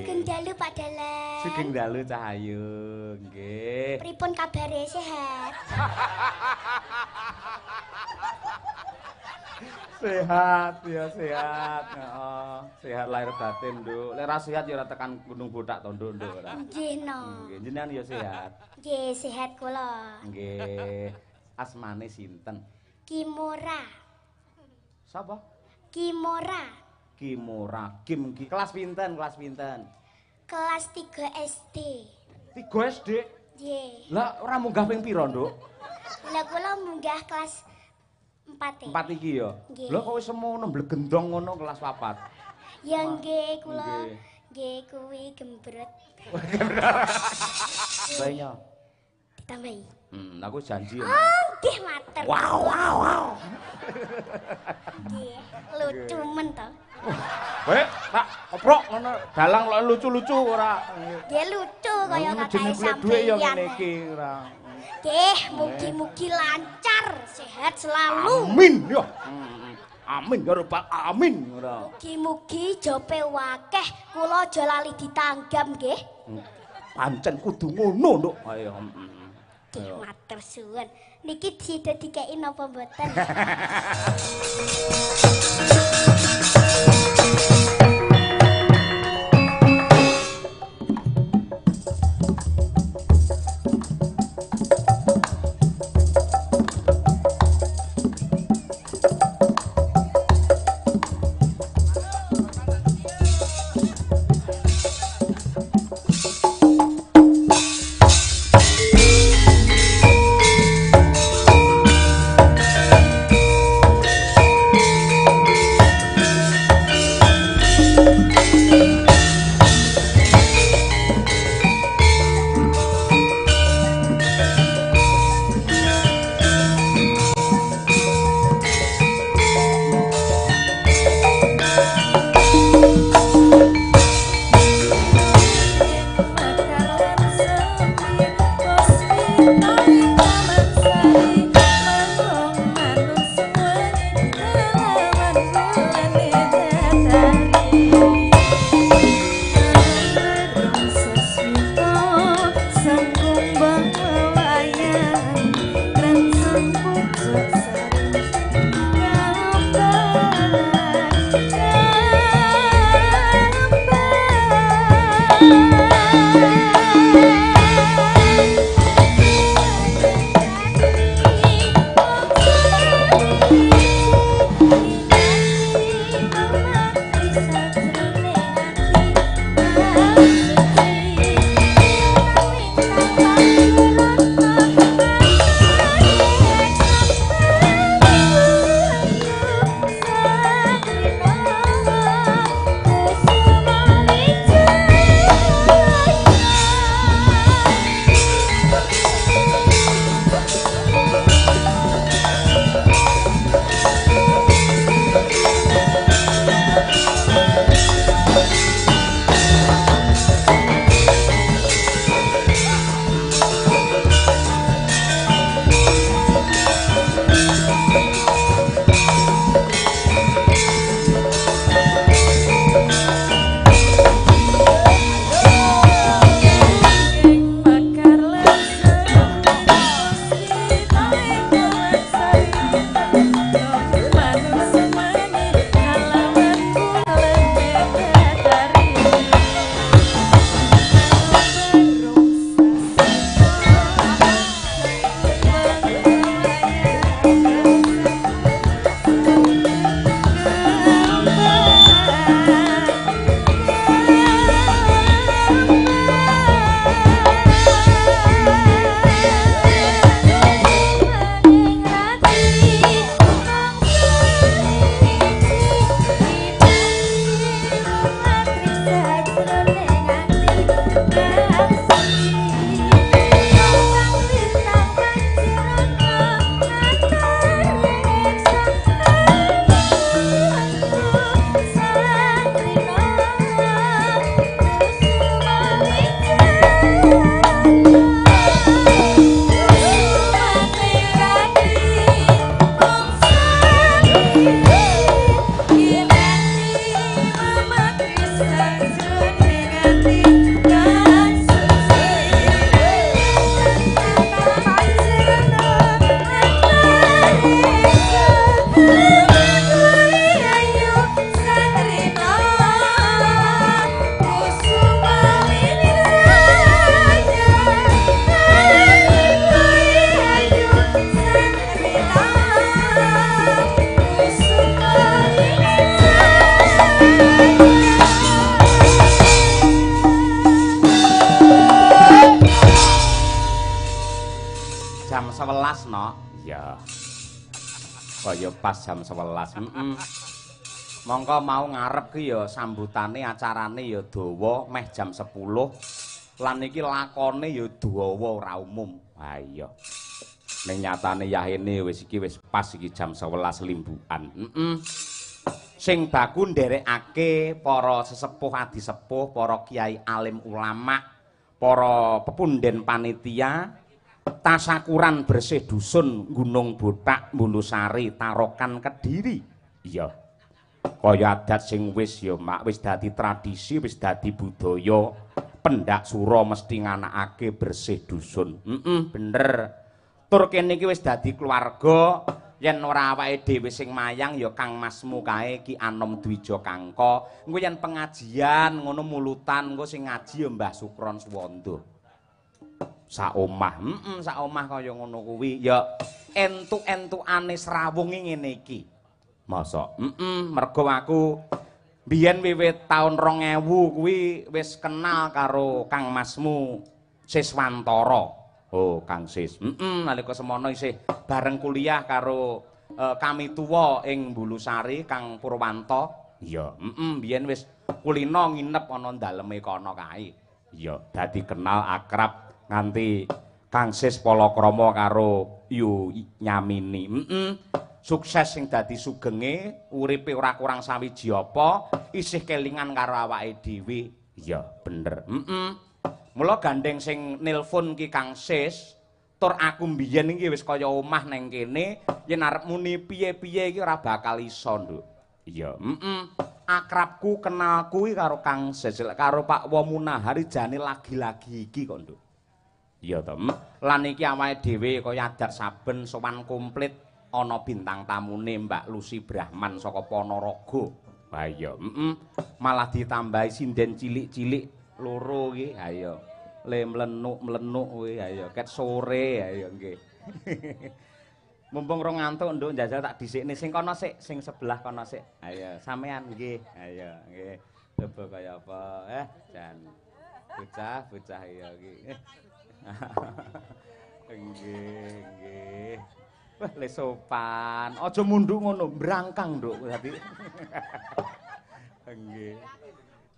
Sugeng dalu Pak Dalan. Sugeng dalu Cahayu. Nggih. Pripun kabare sehat? Sehat ya sehat. Heeh. Sehat lahir batin, Nduk. Lek ra sehat ya ora tekan Gunung Botak to, Nduk, ora. Nggih no. Nggih, jenengan ya sehat. Nggih sehat kula. Nggih. Asmane sinten? Kimora. Sapa? Kimora. Kimora. Kim kelas pinten? Kelas pinten? Kelas 3 SD. 3 SD. Nggih. Lah ora munggah ping pira, Nduk? Lah kula munggah kelas 4. 4 iki ya. Nggih. Lho kok wis semono mblegendong ngono kelas 4. Ya nggih kula Nggih. nggih kuwi gembrot. Baiknya. Ditambahi. Aku janji. Oh, nggih matur. Wow. Nggih, lucu men to. Weh, tak oprok ngono. Dalang kok lucu-lucu ora. Nggih lucu kaya katahe dhuwit ya sampeyan. ngene iki ora. Nggih, mugi-mugi lancar, sehat selalu. Amin ya. Amin ya Rabbal Amin ora. Mugi-mugi jope wakeh, kula aja lali ditanggam nggih. Pancen kudu ngono, Nduk. Ayo. Nggih, matur suwun. Niki sida dikeki napa mboten? 11 no. Iya. Kaya pas jam 11. Mongko mau ngarep ki ya sambutane acarane ya dawa meh jam 10. Lan iki lakone ya dawa ora umum. Ha iya. Ning nyatane yahene wis iki wis pas iki jam 11 limbukan. Sing baku nderekake para sesepuh adi sepuh, para kiai alim ulama, para pepunden panitia, tasakuran bersih dusun Gunung Botak, Mulusari, Tarokan, Kediri. Iya. Kaya adat sing wis ya mak wis dadi tradisi, wis dadi budaya. Pendak Sura mesti nganakake bersih dusun. Bener. Tur kene iki wis dadi keluarga. Yen ora awake dhewe sing mayang ya Kang Masmu kae Ki Anom Dwija Kangka. Engko yen pengajian ngono mulutan engko sing ngaji ya Mbah Sukron Suwanda. Sak omah, sak omah kaya ngono kuwi ya entuk-entukane srawunge ngene iki. Masa? Mergo aku biyen wiwit taun 2000 kuwi wis kenal karo Kang Masmu Siswantara. Oh, Kang Sis. Nalika semono isih bareng kuliah karo kami tuwa ing Bulusari, Kang Purwanto. Iya, biyen wis kulino nginep ana daleme kono kae. Iya, dadi kenal akrab nganti Kang Sis palakrama karo Yu Nyamini. Sukses sing dadi sugenge, uripe ora kurang sawiji apa, isih kelingan karo awake dhewe. Iya, bener. Mula gandeng sing nelpon ki Kang Sis, tur aku mbiyen iki wis kaya omah neng kene, yen arep muni piye-piye iki ora bakal iso, Nduk. Iya, akrabku kenalku iki karo Kang Sis, karo Pak Womunahari jane lagi-lagi iki kok, Nduk. Iya to, lan iki awake dhewe kaya adat saben sowan komplit ana bintang tamune Mbak Lucy Brahman saka Ponorogo. Ha iya, malah ditambahi sinden cilik-cilik loro iki ha iya le mlenuk-mlenuk kuwi ha iya ket sore ha iya nggih mumpung rong ngantuk nduk njajal tak dhisikne sing kono sik sing sebelah kono sik ha iya sampean nggih ha iya nggih coba kaya apa jan bocah iya iki nggih wah le sopan aja munduk ngono brangkang nduk dadi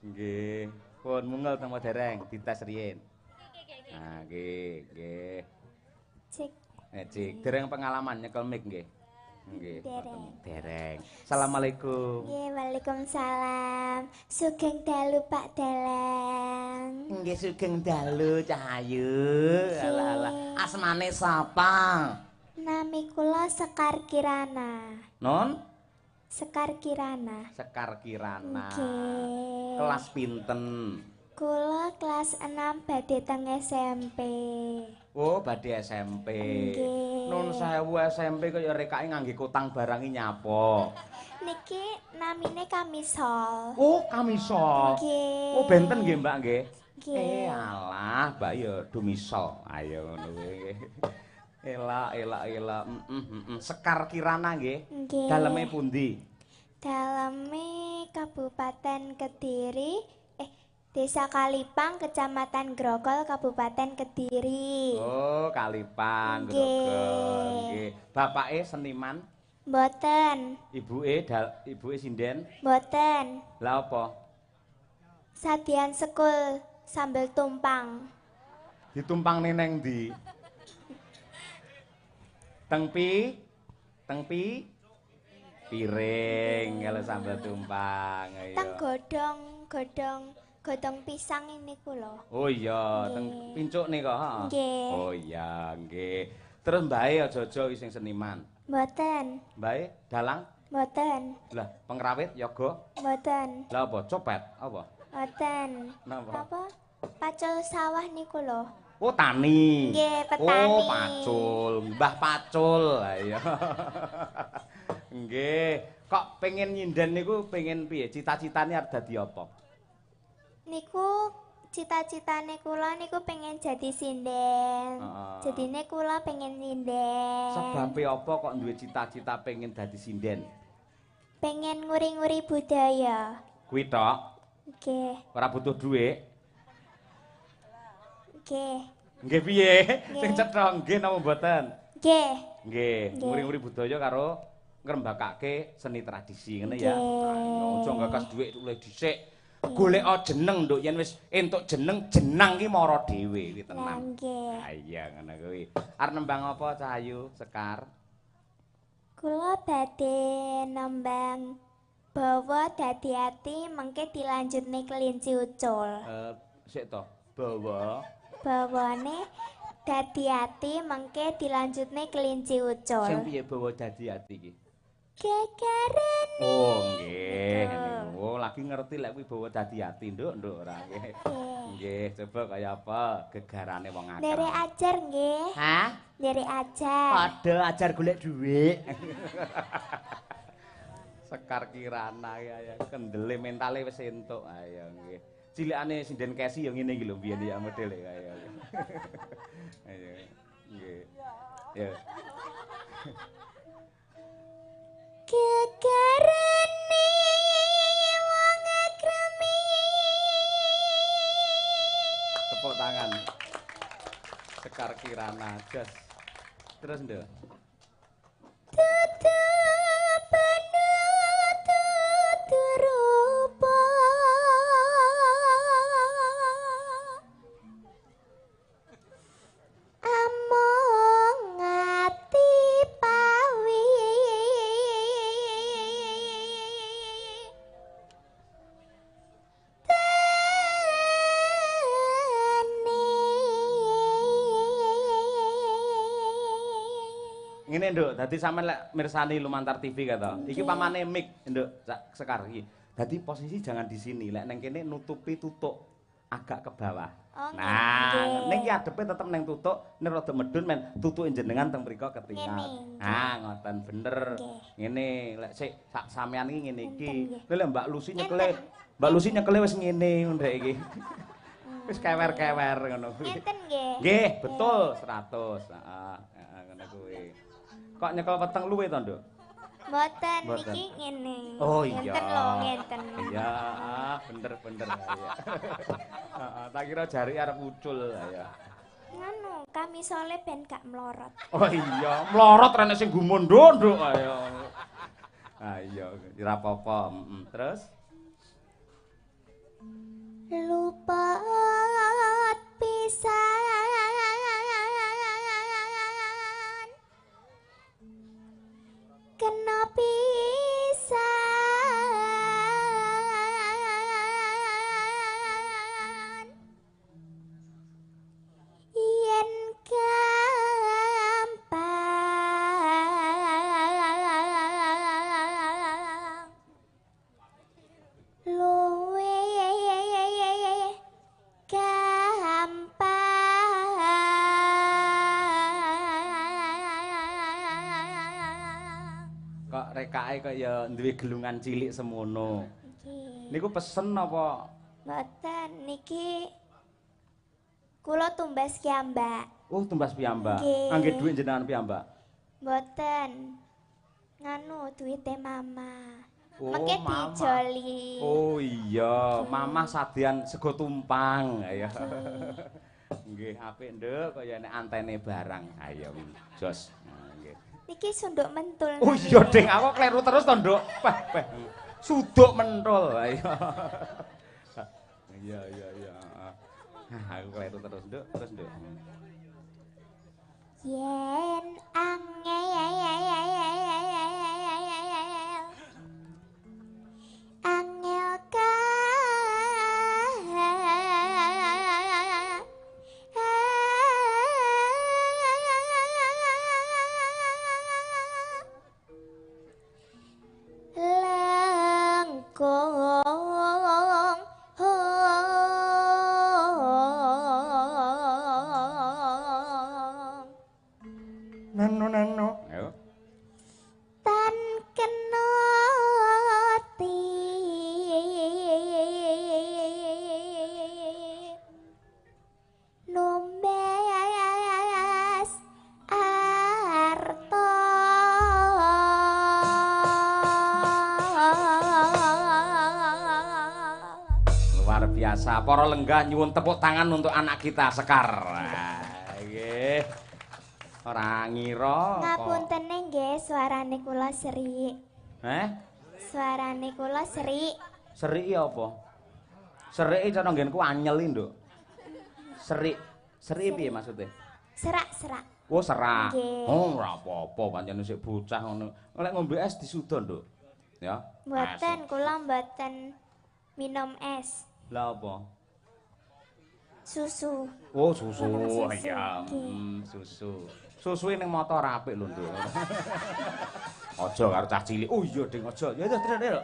nggih pun mungel teng dereng dites riyen. Nah, nggih. Cik. Cik, dereng pengalaman nyekel mic nggih. Nggih, dereng. Assalamualaikum. Nggih, Waalaikumsalam. Sugeng dalu Pak Dalang. Nggih, sugeng dalu Cahayu. Alah. Asmane sapa? Nami kula Sekar Kirana. Non? Sekar Kirana. Sekar Kirana. Nggih. Kelas pinten? Kula kelas 6 badhe teng SMP. Oh, badhe SMP. Nggih. Nun sewu SMP kaya rekake ngangge kotang barangi nyapa. Niki namine Kamisol. Oh, Kamisol. Nggih. Oh, benten nggih, Mbak nggih. Nggih. Alah, Mbak ya dumisol. Ayo ngono kuwi. Elak. Sekar Kirana nggih. Nggih. Daleme pundi? Daleme Kabupaten Kediri, Desa Kalipang, Kecamatan Grogol, Kabupaten Kediri. Oh, Kalipang, Nggih. Grogol. Nggih. Bapake seniman? Mboten. Ibuke sinden? Mboten. Lah apa? Sadian sekul sambel tumpang. Ditumpangne neng ndi? Tengpi? Piring kalau sambal tumpang ayo. Teng godhong pisang ini kula. Oh iya, teng pincuk nih kok, heeh. Nggih. Oh iya, nggih. Terus mbae aja-aja sing seniman. Mboten. Mbae dalang? Mboten. Lah, pengrawit yoga? Mboten. Lah apa? Copet apa? Mboten. Napa? Apa? Pacul sawah niku lho. Oh, tani. Nggih, petani. Oh, pacul. Mbah Pacul. Lah iya. Nggih. Kok pengen nyinden niku pengen piye? Cita-citane arep dadi apa? Niku cita-citane kula niku pengen jadi sinden. Jadine kula pengen sinden. Sebabe apa kok duwe cita-cita pengen dadi sinden? Pengen nguri-nguri budaya. Kuwi tok. Nggih. Ora butuh dhuwit. Nggih. Nggih piye? Nggih. Sing cetha nggih napa mboten? Nggih. Nggih, nguri-nguri budaya karo ngrembakake seni tradisi ngene ya. Ayo aja gagas dhuwit oleh dhisik. Goleka jeneng nduk yen wis entuk jeneng jenang ki mara dhewe kuwi tenan. Nggih. Ha iya ngono kuwi. Arep nembang apa Cahayu Sekar? Kula badhe nembang bawa dadi ati mengke dilanjutne kelinci ucul. Sik to, bawa. Bawane dadi ati mengke dilanjutne kelinci ucul. Sing piye bawa dadi ati iki? Gegarane. Oh, nggih. Oh, lagi ngerti lek kuwi bawa dadi ati, Nduk, ora nggih. Nggih, coba kaya apa gegarane wong akeh. Nderek ajar nggih. Hah? Nderek ajar. Padha ajar golek dhuwit. Sekar Kirana ya, kendele mentale wis entuk. Ayo nggih. Cilikane sinden Kesi ya ngene iki lho biyen ya modele kaya. Ayo. Nggih. Ya. Gegarane wong agremi. Tepuk tangan. Sekar Kirana jas. Terus Nduk. Tutu penuh tutu rupa. Among ati pawi. Ngene Nduk, dadi sampean lek mirsani lumantar TV kata. Iki pamane mic Nduk, Sekar iki. Dadi posisi jangan di sini, lek neng kene nutupi tutuk agak ke bawah. Oh, nah, ning ki adepe tetep neng tutuk, nek rada medun men tutuke jenengan teng mriku ketinggal. Ah, ngoten bener. Ngene, lek sik sak sampean iki ngene iki. Lha Mbak Lucy nyekele, Mbak Lucy nyekele wis ngene ndek iki. Wis kewer-kewer ngono kuwi. Ngenten nggih. Nggih, betul 100. Heeh, ngono kuwi. Kok nyekel weteng luwe to, Nduk? Mboten niki ngene. Oh iya. Ngenten lho, ngenten. Iya, bener ya. Heeh, tak kira jari arep ucul ya. Nganu, kami sole ben gak mlorot. Oh iya, mlorot rene sing gumun nduk ayo. Ah iya, ora apa-apa. Terus Luput pisan kena pisan yen gampang luwe gampang. kok rekake kok ya duwe gelungan cilik semono. Niku pesen apa? Mboten niki kula tumbas kiambak. Oh, tumbas piyambak. Nggih. Angge dhuwit jenengan piyambak. Mboten. Nganu duwite mama. Oh, Mengke mama. dijoli. Oh iya, Mama sadean sego tumpang. Ayo. Nggih, apik Nduk, kaya nek antene barang. Ayo, jos. Nah, nggih. Niki sunduk mentul. Oh iya, Ding, aku kleru terus to, Nduk. Peh. Suduk mentul. Ayo. Iya. Aku kleru terus, Nduk. Terus, Nduk. Yen angel lengkong Neno. Ayo. tan kena ti numbas arta Luar biasa. Para lenggah nyuwun tepuk tangan untuk anak kita Sekar. Nggih. Ora ngira. Ngapuntene nggih, suarane kula serik. Suarane kula serik. Serik ya apa? Serik cara nggenku anyeli, Nduk. Serik. Serik piye maksudnya? Serak-serak. Oh, serak. Nggih. Oh, ora apa-apa, pancen sik bocah ngono. Lek ngombe es disuda, Nduk. Ya. Mboten, kula mboten minum es. Lah apa? Susu. Oh, susu. Minum susu. Ya, Nggih. susu. Susu ning motor apik lho, Nduk. Aja karo cah cilik. Oh iya, Ding, aja. Ya, Nduk.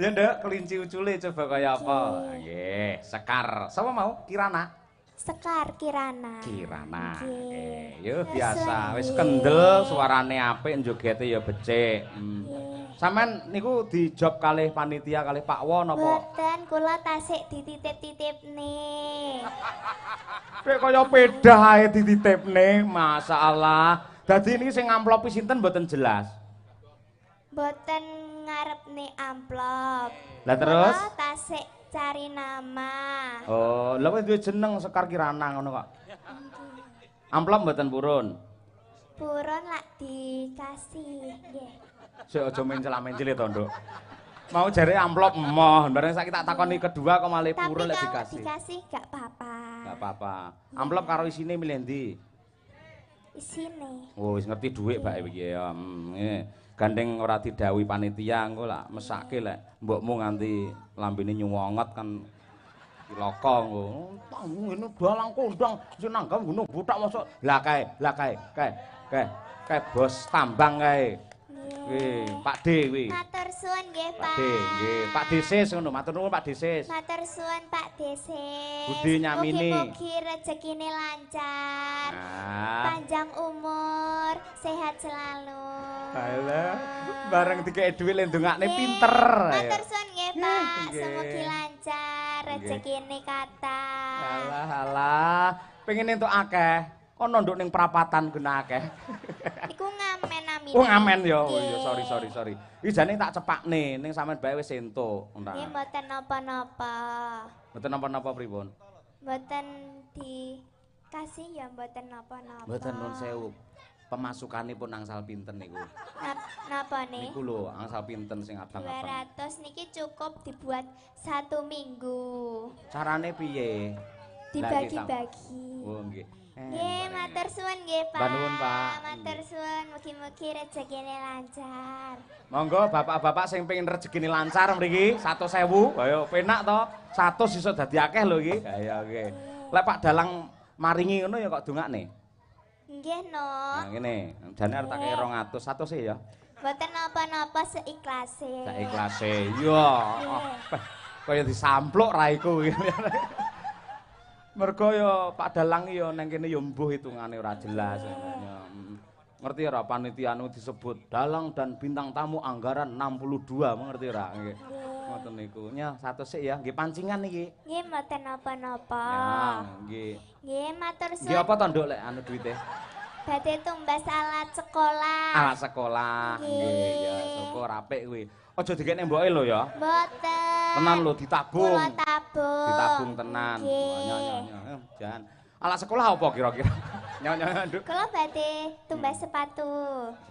Ya, Nduk, kelinci ucule coba kaya apa? Nggih, Sekar. Sapa mau? Kirana. Sekar Kirana. Kirana. Nggih. Yo biasa, wis Nggih. kendel, suarane apik, njogete ya becik. Nggih. Sampeyan niku dijob kalih panitia kalih Pak Won apa? Mboten, kula tasik dititip-titipne. Kayak kaya pedah ae dititipne, masyaallah. Dadi niki sing amplopi sinten mboten jelas. Mboten ngarepne amplop. Lah terus? Kula tasik cari nama. Oh, lha wis duwe jeneng Sekar Kirana ngono kok. Amplop mboten purun. Purun lak dikasih, nggih. Sik aja mencela-mencele to, Nduk. Mau jare amplop emoh, bareng saiki tak takoni kedua kok malah Tapi purun lek kalau dikasih. dikasih gak apa-apa. Gak apa-apa. Amplop karo isine milih ndi? Isine. Oh, wis ngerti dhuwit bae iki ya. Gandeng ora didhawuhi panitia engko lak mesake lek mbokmu nganti lambene nyuwongot kan cilaka engko. Tamu ngene dalang kondang sing nanggam ngono butak mosok. Lah kae bos tambang kae. Nggih, Pak D kuwi. Matur suwun nggih, Pak Pak. D, nggih. Pak Desis ngono, matur nuwun Pak Desis. Matur suwun Pak Desis. Budi nyamini. Mugi-mugi rezekine lancar. Panjang umur, sehat selalu. Alah, bareng dikek dhuwit le ndongakne Nggih, pinter. Matur suwun nggih, Pak. Nggih. Semoga lancar rezekine kathah. Alah, pengen entuk akeh. Kono nduk ning prapatan guna akeh. Iku ngamen amin. Oh, ngamen ya. Oh Nggih. iya, sorry. Iki jane tak cepakne ning sampean bae wis entuk. Nggih, mboten napa-napa. Mboten napa-napa pripun? Mboten dikasih ya mboten napa-napa. Mboten nuwun sewu. Pemasukanipun angsal pinten niku? Napa nih? Niku lho, angsal pinten sing abang-abang. 200 niki cukup dibuat 1 minggu. Carane piye? Dibagi-bagi. Oh, nggih. Nggih, matur suwun nggih, Pak. Mbah nuwun, Pak. Matur suwun, mugi-mugi rezekine lancar. Monggo bapak-bapak sing pengin rezekine lancar mriki 100.000. Ayo penak to. 100 iso dadi akeh lho iki. Ayo nggih. Lek Pak Dalang maringi ngono ya kok dongakne. Nggih, no. Nah ngene, jane arep tak kei 200, 100 e ya. Mboten napa-napa seiklase. Sak ikhlase. Yo. Kaya disampluk raiku. Mergo ya Pak Dalang ya nang kene ya mbuh hitungane ora jelas. Ya, ngerti ora panitia anu disebut Dalang dan bintang tamu anggaran 62, mengerti ora? Nggih. Ngoten niku. Nya 100 sik ya, nggih pancingan iki. Nggih, mboten napa-napa. Ya, nggih. Nggih, matur Nggih suwun. apa to Nduk lek anu duwite? Badhe tumbas alat sekolah. Alat sekolah. Nggih, ya syukur apik kuwi. Aja dikene mboke lho ya. Mboten. Tenan lho ditabung. Kula tabung. Ditabung tenan. Nggih. Nyo. Jan. Alat sekolah apa kira-kira? Nyo, Nduk. Kula badhe tumbas sepatu.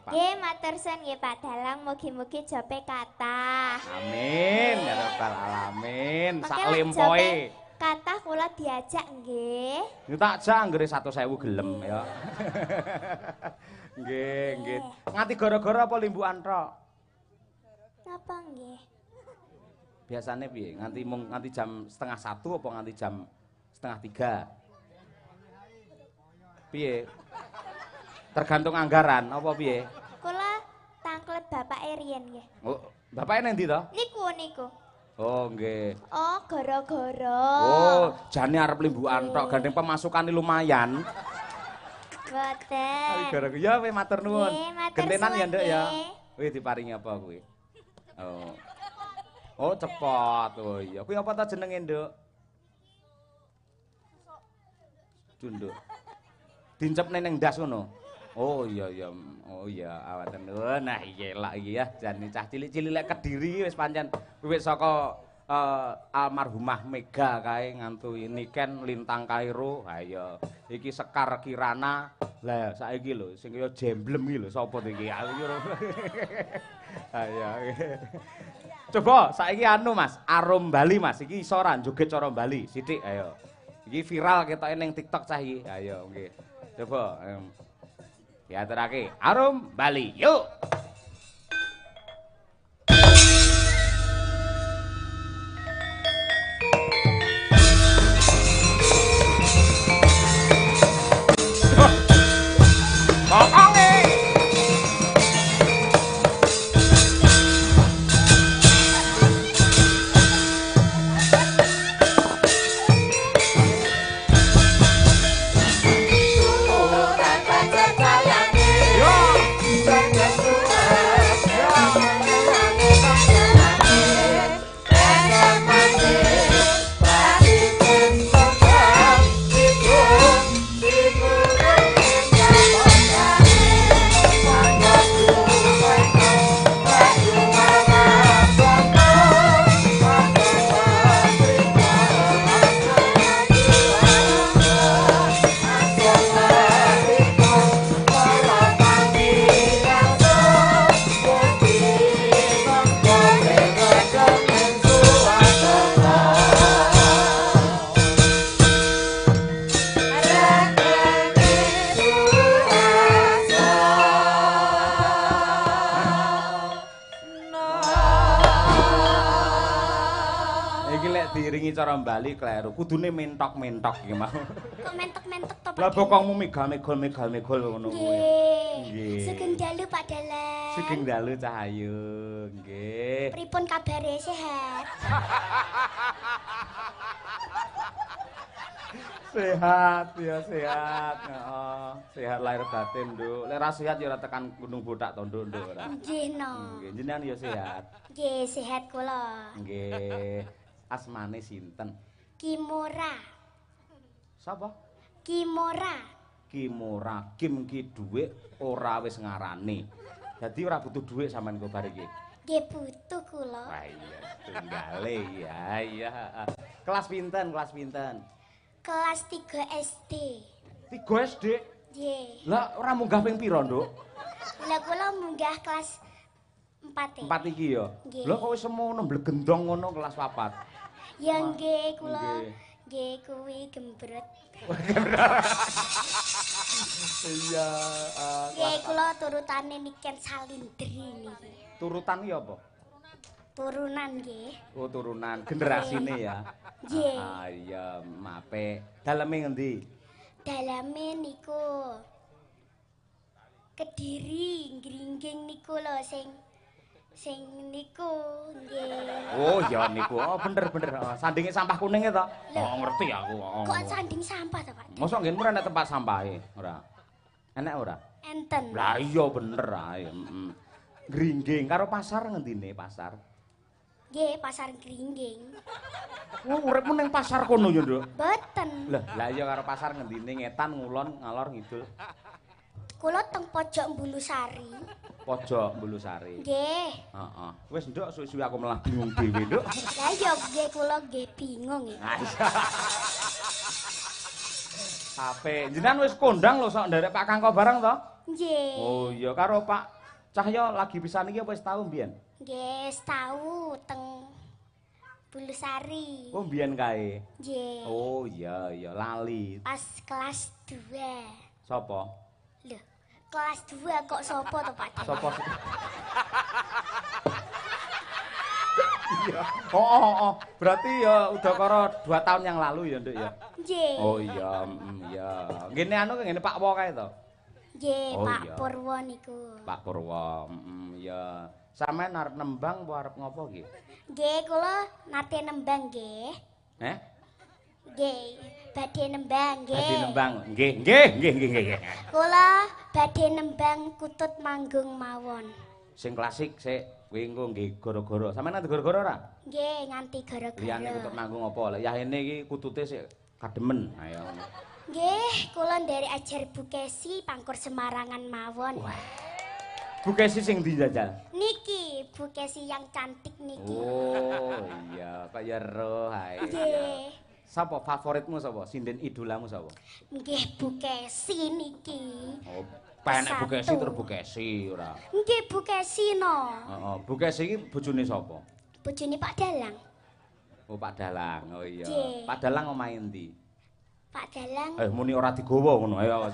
Nggih, matur suwun nggih Pak Dalang, mugi-mugi jope kathah. Amin ya rabbal alamin. Sak Mangke lek lempoe. jope kathah kula diajak nggih. Yo tak jak anggere 100.000 gelem ya. Nggih. Nganti gara-gara apa limbukan tok? Napa nggih? Biasane piye? Nganti jam 12:30 apa nganti jam 2:30? Piye? Tergantung anggaran apa piye? Kula tangklet Bapak Riyen nggih. Oh, bapake nang ndi to? Niku. Oh, nggih. Oh, gara-gara. Oh, jane arep limbukan tok, gandeng pemasukane lumayan. Boten. Gara-gara ya we matur nuwun. Nggih, matur Gentenan ya, suwun, Nduk ya. nggih. Wih diparingi apa kuwi? Oh. Oh, cepot. Oh iya. Kuwi apa ta jenenge, Nduk? Nduk. Dincepne ning ndas ngono. Oh iya. Oh iya, awaten nuwun. Nah, iya lak iki ya. Jane cah cilik-cilik lek Kediri wis pancen wiwit saka almarhumah Mega kae ngantu Niken Lintang Kairo. Ha iya. Iki Sekar Kirana. Lah saiki lho sing kaya jemblem iki lho sapa iki? Aku iki ora. Ha iya. Coba saiki anu Mas, Arum Bali Mas. Iki iso ora joget cara Bali? Sithik ayo. Iki viral ketoke ning TikTok cah iki. Ayo nggih. Coba diaturake Arum Bali. Yuk. Cara Bali kleru kudune mentok-mentok iki mau. Kok mentok-mentok to Pak? Lah bokongmu megal-megol ngono kuwi. Nggih. Sugeng dalu Pak Dalan. Sugeng dalu Cahayu. Nggih. Pripun kabare sehat? Sehat ya sehat. Heeh. Sehat lahir batin, Nduk. Lek ra sehat ya ora tekan Gunung Bodak to, Nduk, ora. Nggih no. Nggih, jenengan ya sehat. Nggih, sehat kula. Nggih. Asmane sinten? Kimora. Sapa? Kimora. Kimora. Kim ki dhuwit ora wis ngarani. Dadi ora butuh dhuwit sampean kok bar iki. Nggih butuh kula. Wah iya, tunggale ya iya. Kelas pinten? Kelas pinten? Kelas 3 SD. 3 SD? Nggih. Lah ora munggah ping pira, Nduk? Lah kula munggah kelas 4. 4 iki ya. Lho kok wis semono mblegendong ngono kelas 4. Ya nggih kula nggih kuwi gembrot. Iya, Nggih kula turutane Niken Salindri niki. Turutan iki apa? Turunan nggih. Oh, turunan generasine ya. Nggih. Ah iya, mape. Daleme ngendi? Daleme niku Kediri, Gringging niku lho sing niku nggih. Oh iya niku. Oh bener. Sandinge sampah kuning to? Oh ngerti aku. Kok sanding sampah to, Pak? Mosok ngen ora ana tempat sampahe, ora. Enek ora? Enten. Lah iya bener ae. Gringging karo pasar ngendine pasar? Nggih, pasar Gringging. Oh uripmu ning pasar kono ya, Nduk? Boten. Lah iya karo pasar ngendine ngetan ngulon ngalor ngidul. Kula teng pojok Mbulusari. Pojok Mbulusari. Nggih. Heeh. Wis Nduk suwi-suwi aku malah bingung dhewe, Nduk. Lah iya nggih kula nggih bingung iki. Ape, jenengan wis kondang lho sok nderek Pak Kangko bareng to? Nggih. Oh iya karo Pak Cahyo lagi pisan iki apa wis tau mbiyen? Nggih, tahu teng Bulusari. Oh mbiyen kae. Nggih. Oh iya lali. Pas kelas 2. Sopo? Lho, kelas 2 kok sopo to Pak? Sopo? Iya. Oh. Berarti ya udah karo 2 tahun yang lalu ya, Nduk ya. Nggih. Oh iya, iya. Ngene anu ngene Pak Wo kae to? Nggih, Oh, Pak iya. Purwo niku. Pak Purwo. Iya. Sampeyan arep nembang apa arep ngopo iki? Nggih, kula nate nembang nggih. Nggih, badhe nembang nggih. Badhe nembang. Nggih. Kula badhe nembang Kutut Manggung mawon. Sing klasik sik kuwi engko nggih gara-gara. Sampeyan nang gara-gara ora? Nggih, nganti gara-gara. Liyane Kutut Manggung apa? Lek yahene iki kutute sik kademen. Ayo. Nggih, kula nderek ajar Bu Kesi Pangkur Semarangan mawon. Wah. Bu Kesi sing ndi jajal? Niki, Bu Kesi yang cantik niki. Oh iya, kaya roh ae. Nggih. Sapa favoritmu sapa? Sinden idolamu sapa? Nggih Bu Kesi niki. Oh, penek Bu Kesi terus Bu Kesi ora. Nggih Bu Kesi no. Heeh, Bu Kesi iki bojone sapa? Bojone Pak Dalang. Oh, Pak Dalang. Oh iya. Nggih. Pak Dalang omahe endi? Pak Dalang. Muni ora digowo ngono. Ayo.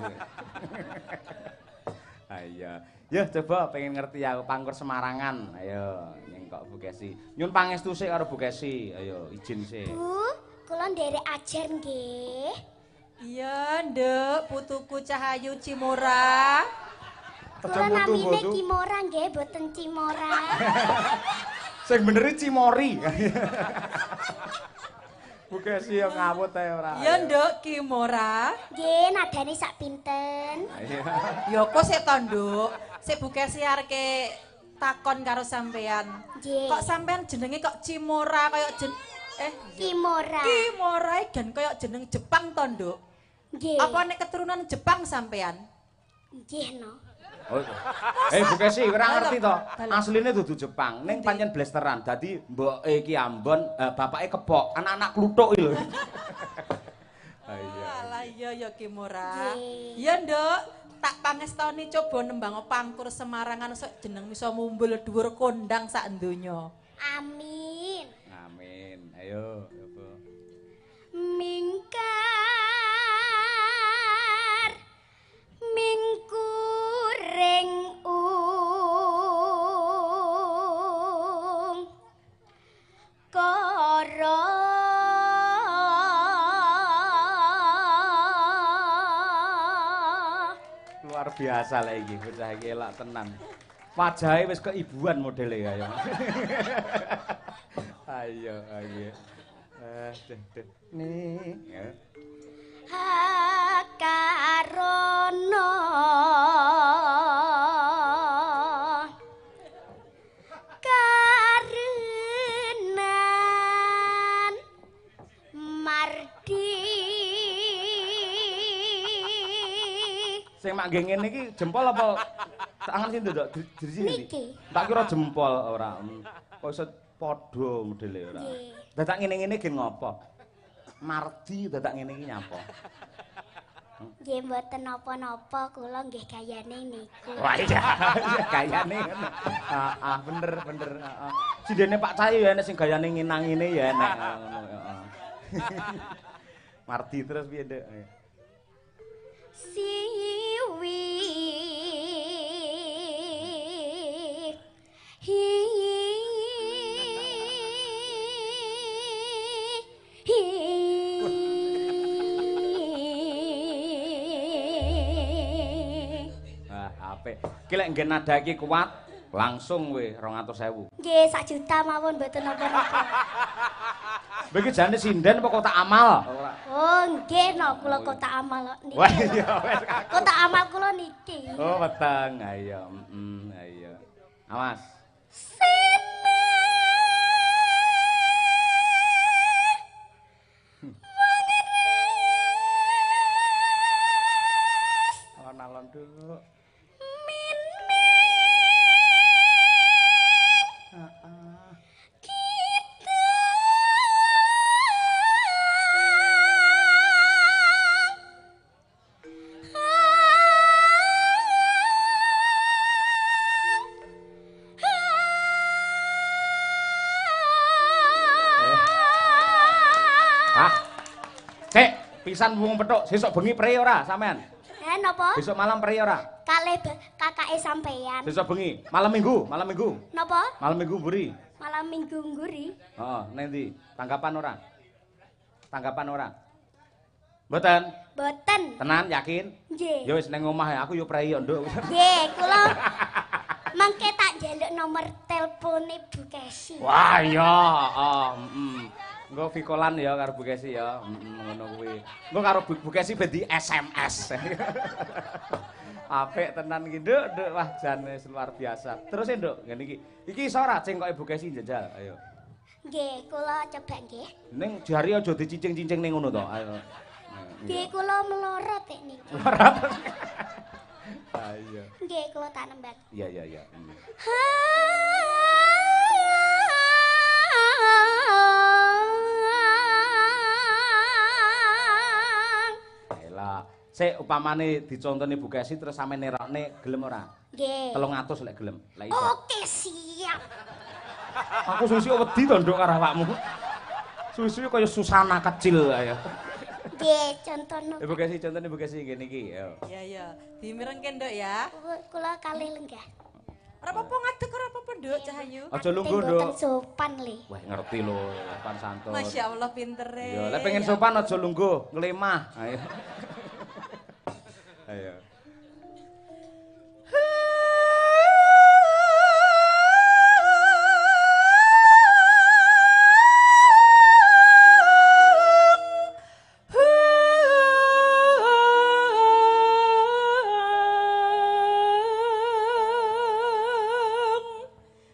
Ayo. Ya coba pengen ngerti aku pangkur Semarangan. Ayo nyengkok Bu Kesi. Nyun pangestu sik karo Bu Kesi. Ayo izin sik. Bu, kula nderek ajar nggih. Iya, Nduk, putuku Cahayu Cimora. Kula namine Kimora nggih, boten Cimora. Sing bener Cimori. Bu Kesi yo ngawut ae ora. Iya, Nduk, Kimora. Nggih, nadane sak pinten? Ya kok sik to, Nduk. Sik buke siarke takon karo sampean. Nggih. Kok sampean jenenge kok Cimora kaya Kimora. Kimora gan kaya jeneng Jepang to, Nduk. Nggih. Apa nek keturunan Jepang sampean? Nggih no. Oh. Bu Kesi ora ngerti to. Asline dudu Jepang, ning pancen blasteran. Dadi mboke iki Ambon, bapake kebok, anak-anak kluthuk iki lho. Alah iya ya Kimora. Nggih. Iya, Nduk. Tak pangestoni coba nembang pangkur Semarangan sok jeneng bisa mumbul dhuwur kondang sak donya. Amin. Amin. Ayo, apa? Mingkar mingkuring kara Luar biasa lah iki, bocah iki elak tenan. Wajahe wis keibuan modele kaya. Ayo, ayo. Deh. Nih, ya. Hakarono karenan mardi Sing mak nggih ngene iki jempol apa tangan sing ndok diri sini. Niki. Tak kira jempol ora. Kok iso padha modele ora. Nggih. Dadak ngene-ngene gen ngopo? Mardi dadak ngene iki nyapa? Nggih mboten napa-napa kula nggih gayane niku. Wah iya, gayane ngono. Bener. Heeh. Sindene Pak Cahyo ya enek sing gayane nginang ngene ya enek ngono, heeh. Mardi terus piye, Nduk? Siwi Apik. Ki lek nggen nada iki kuat, langsung kowe 200.000. nggih 1 juta mawon mboten napa-napa. Iki jane sinden apa kotak amal? Ora. Oh nggih no kula kotak amal niki. Wah iya wis. Kotak amal kula niki. Oh weteng, ayo. Ayo. Awas. Alon-alon dulu. Cek, pisan wong petuk, sesuk bengi prei ora sampean? Napa? Besok malam prei ora? Kalih kakake sampeyan. Besok bengi, malam Minggu. Napa? Malam Minggu mburi. Malam Minggu ngguri. Heeh, ning ndi? Tanggapan ora? Mboten. Boten. Tenan yakin? Nggih. Ya wis ning omah aku yo prei yo, Nduk. Nggih, kula mangke tak njaluk nomor telpone Bu Kesi. Wah, iya, heeh, Engko Vikolan ya karo Bu Kesi ya. Ngono kuwi. Engko karo Bu Kesi ben di SMS. Apik tenan iki, Nduk. Wah, jan wis luar biasa. Terus Nduk, ngene iki. Iki iso ora cengkoke Bu Kesi njajal? Ayo. Nggih, kula coba nggih. Ning jari aja dicicing-cicing ning ngono to. Ayo. Nggih, kula melorot niki. Ayo. Nggih, kula tak nembak. Iya. Sik upamane dicontoni Bu Kesi terus sampe nerokne gelem ora? Nggih. 300 lek gelem. Lek iso. Oke, siap. Aku susu wedi to nduk karo awakmu. Susu kaya Susana kecil ya. Nggih, contohno. Ibu Kesi contone Bu Kesi ngene iki. Ya ya, dimirengke nduk ya. Kula kalih lenggah. Ora apa-apa ngadeg ora apa-apa nduk Cahayu. Aja lungguh, Mboten Nduk. sopan le. Wah, ngerti lho, sopan santun. Masya Allah pintere. Ya, lek pengen sopan aja lungguh, nglemah. Ayo. Ayo.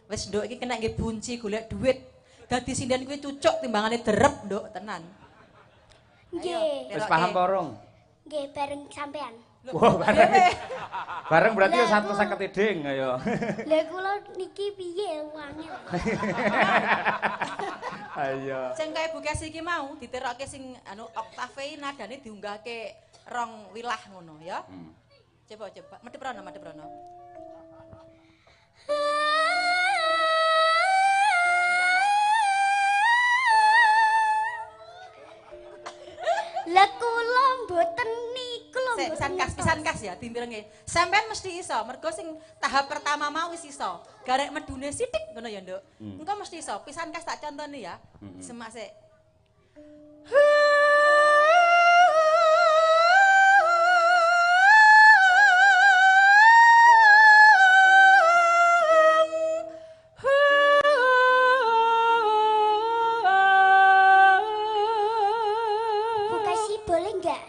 Wis nduk iki kena nggih bunci golek duit. Dadi sinden kuwi cucuk timbangane derep nduk tenan. Nggih. Wis paham apa urung? Nggih, bareng sampean. Wah, bareng. Bareng berarti ya 150 ding ayo. Lah kula niki piye uangnya? Ayo. Sing kaya Bu Kesi iki mau diterokke sing anu oktave nadane diunggahke rong wilah ngono ya. Coba. Medhep rono. Lah kula mboten niku lho. Pisan kas ya dimirenge. Sampean mesti iso, mergo sing tahap pertama mau wis iso. Garek medune sithik ngono ya, Nduk. Engko mesti iso. Pisan kas tak contoni ya. Semak sik.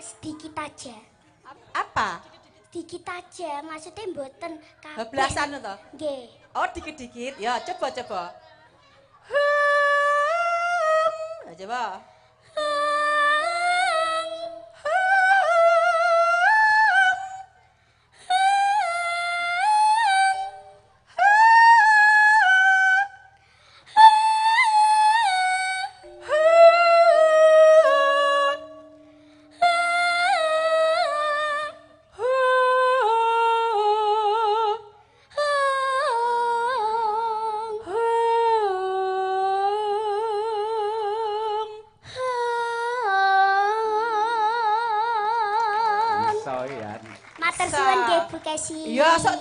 Sedikit aja. Apa? Sedikit aja, maksudnya mboten kabeh. Bablasan to? Nggih. Oh, dikit-dikit. Ya, coba. Nah, coba. Matur suwun nggih Bu Kesi. Iya, sok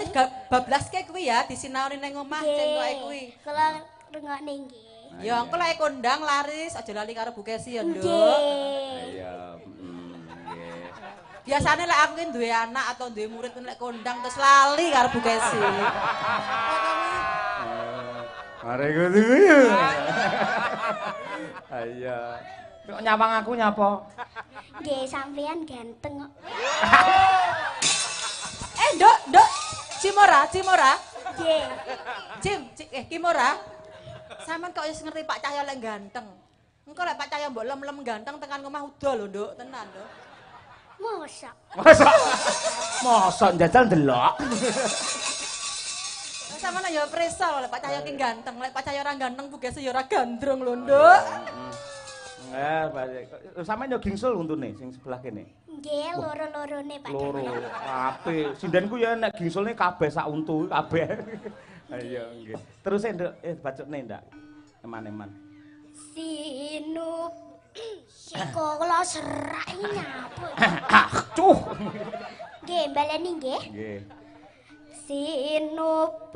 13 kuwi ya disinaoni ning omah cengkoke kuwi. Kula rungokne nggih. Ya, engko lek kondang laris aja lali karo Bu Kesi ya, Nduk. Nggih. Iya, nggih. Biasane lek aku ki duwe anak atau duwe murid lek kondang terus lali karo Bu Kesi. Mari kudu ya. Ayo. Kok nyawang aku nyapa? Nggih, sampean ganteng kok. Nduk. Cimora. Nggih. Kimora. Sampeyan kok wis ngerti Pak Cahya lek ganteng. Engko lek Pak Cahya mbok lem-lem ganteng tekan omah udo lho, Nduk, tenan lho. Mosok njajal ndelok. Sampeyan ya preso lek Pak Cahya ki ganteng, lek Pak Cahya ora ganteng Bu Kesi ya ora gandrung lho, Nduk. Balik. Sampeyan yo gingsul untune sing sebelah kene. Nggih, loro-lorone Pak Loro. Cahya. Apik. Sindenku ya nek gingsulne kabeh sak untu kabeh. Ayo nggih. Terus Nduk, bacokne ndak. Eman-eman. Sinup. Kula serak iki nyapa. Cuh. Nggih, baleni nggih. Nggih. Sinup.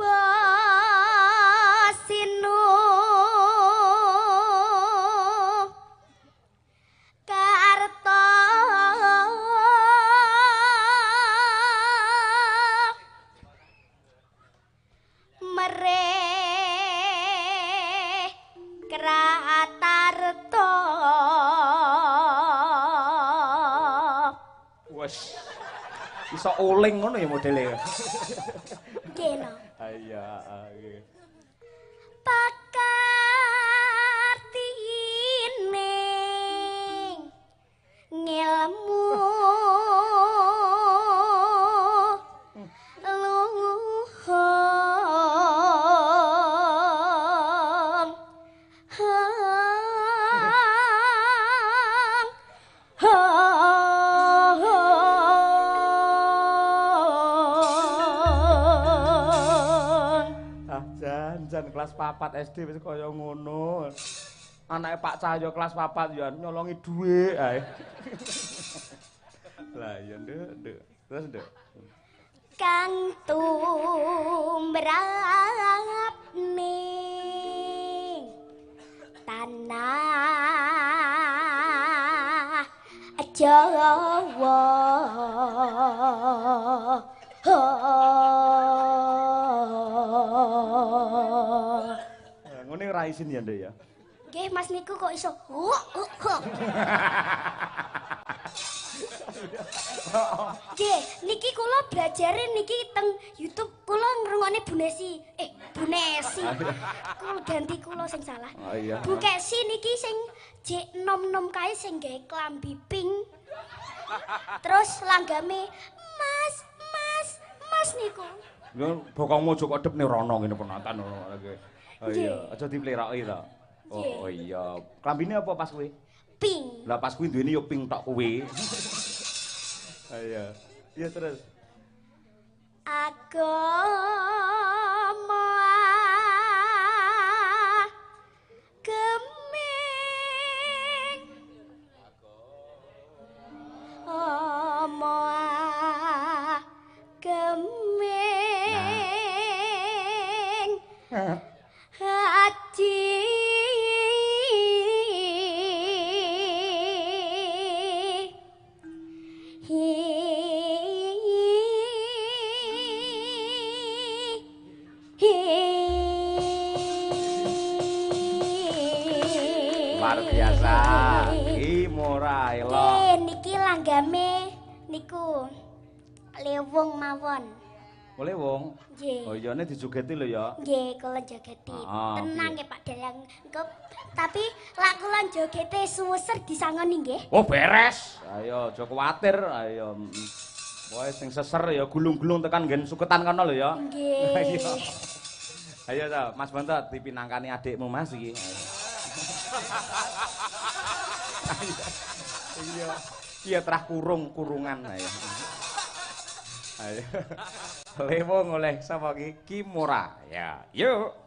Karta mereh kratarta. Wes. Iso uling ngono ya modele. Nggih no. Iya, nggih. Pakartine ngilmu luhung kelas 4 SD wis kaya ngono. Anake Pak Cahyo kelas 4 ya nyolongi dhuwit ae. Lah ya nduk. Terus nduk. Kang tumrap ning tanah Jawa. Ngene ora isin ya, Nduk ya. Nggih, Mas niku kok iso. Nggih, niki kula blajare niki teng YouTube kula ngrungokne Bu Nesi. Bu Nesi. Kula ganti kula sing salah. Oh iya. Bu Kesi niki sing jek nom-nom kae sing gawe klambi pink. Terus langgame Mas niku. Ya bokongmu aja kok depne rono ngene penonton ngono iki. Oh iya, aja dipleroki to. Oh iya. Klambine apa pas kuwi? Pink. Lah pas kuwi duweni yo pink tok kuwi. Iya. Iya terus. Agama gemeng agama gemeng hati Luar biasa. Kimora elo. Niki langgame niku lewung mawon. Oleh wong. Nggih. Oh iya ne dijogeti lho ya. Nggih, kula jogeti. Ah, Tenang piye? nggih Pak Dalang. Engko tapi lak kula jogete suweser disangoni nggih. Oh beres. Ayo aja kuwatir. Ayo. Pokoke sing seser ya gulung-gulung tekan nggen suketan kono lho ya. Nggih. Ayo. Ayo to, Mas Bontot dipinangkani adikmu Mas iki. Iya. Iya terah kurungan ayo. Ayo. Lewung oleh sapa iki? Kimora. Ya, yuk.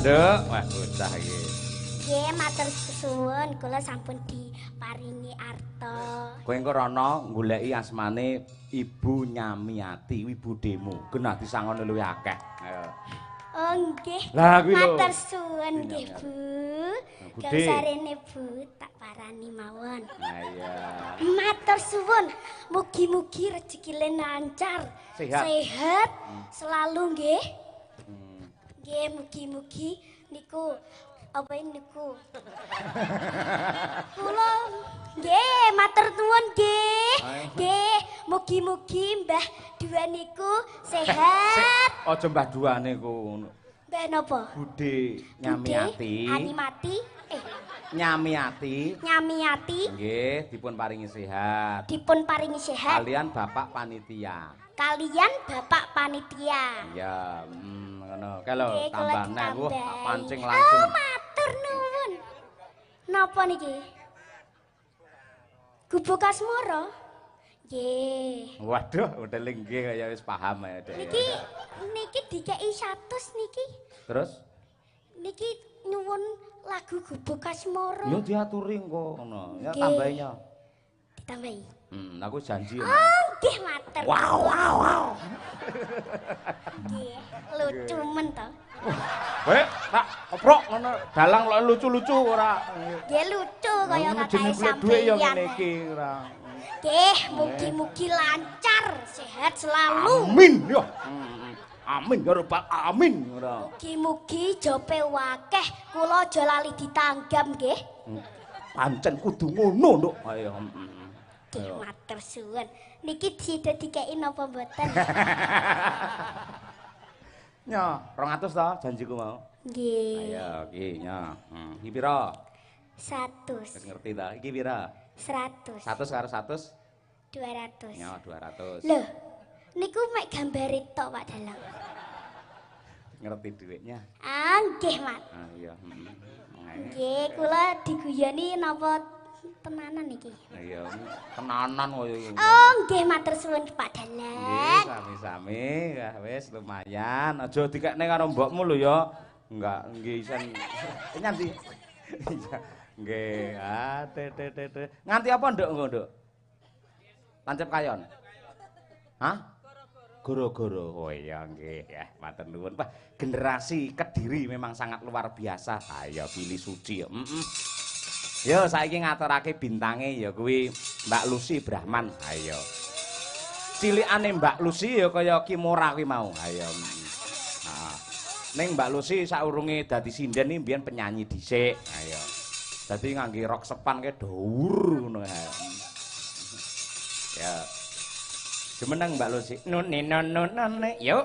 Nduk. Wah, bocah iki. Nggih, matur suwun, kula sampun diparingi arta. Kowe engko rono goleki asmane Ibu Nyamiati, ibu demo. Genah disangone luwih akeh. Ayo. Oh nggih. Lah kuwi lho. Matur suwun nggih, Bu. Budhe. Gausarene Bu, tak parani mawon. Nah iya. Matur suwun, mugi-mugi rezekine lancar, sehat selalu nggih. Nggih, mugi-mugi niku apa niku? Kula nggih matur nuwun nggih. Nggih, mugi-mugi Mbah Dua niku sehat. Aja Mbah Duane ku. Mbah napa? Budhe Nyamiati. Animati, Nyamiati. Nyamiati Nggih, dipun paringi sehat. dipun paringi sehat. Kalian Bapak Panitia. Kalian Bapak Panitia. Ya, ngono. Kalau Nggih, kula tambah nek ditambahi. pancing langsung. Oh, matur nuwun. Napa niki? Gubuk asmara? Nggih. Waduh, udah nggih kaya wis paham ya. Dek. Niki dikei 100 niki. Terus? Niki nyuwun lagu Gubuk asmara. Yo diaturi engko ngono. Ya Nggih. tambahinya. Ditambahi. Aku janji. Oh, nggih matur. Wow. Nggih, lucu men to. Weh, tak oprok ngono. Dalang kok lucu-lucu ora. Nggih lucu kaya Ngono kakae jeneng golek dhuwit ya sampeyan. ngene iki ora. Nggih, mugi-mugi lancar, sehat selalu. Amin yo. Amin ya rabbal amin ora. Mugi-mugi jope wakeh, kula aja lali ditanggam nggih. Pancen kudu ngono, Nduk. Ayo. Nggih, matur suwun. Niki sida dikeki napa mboten? Nya, 200 to janjiku mau. Nggih. Ayo, iki nya. Iki pira? 100. Wis ngerti ta? Iki pira? 100. 100 karo 100? 200. Ya, 200. Loh, niku mek gambare tok Pak Dalang. Ngerti dhuwitnya. Ah, nggih, Mat. Ah iya, Nggih, kula diguyoni napa tenanan iki? Iya, tenanan koyo iki. Oh, nggih matur suwun Pak Nggih, Dalang. sami-sami. Ya wis lumayan. Aja dikekne karo mbokmu lho ya. Enggak, nggih isen. Nyanti. Iya. Nggih. Ah, te. Nganti apa, Nduk, engko, Nduk? Lancep kayon. Hah? Goro-goro. Oh iya nggih ya, matur nuwun. Pak, generasi Kediri memang sangat luar biasa. Ayo pilih suci ya. Yo saiki ngaturake bintange ya kuwi Mbak Lucy Brahman. Ayo. Cilikane Mbak Lucy ya kaya Kimora kuwi mau. Ayo. Nah. Ning Mbak Lucy saurunge dadi sinden iki mbiyen penyanyi dhisik. Ayo. Dadi ngangge rok sepan ke dhuwur ngono ya. Ya. Jumeneng Mbak Lucy. Nune. Yuk.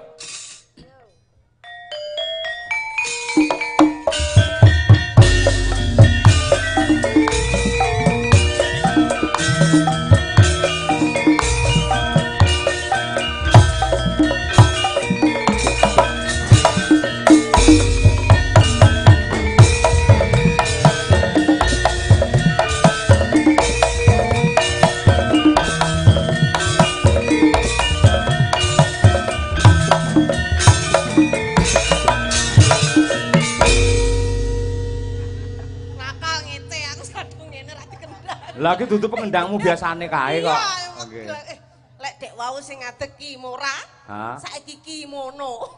Lagi tutup pengendangmu biasane kae kok. Oke. Lek dek wau sing ngadeg Kimora, saiki kimono.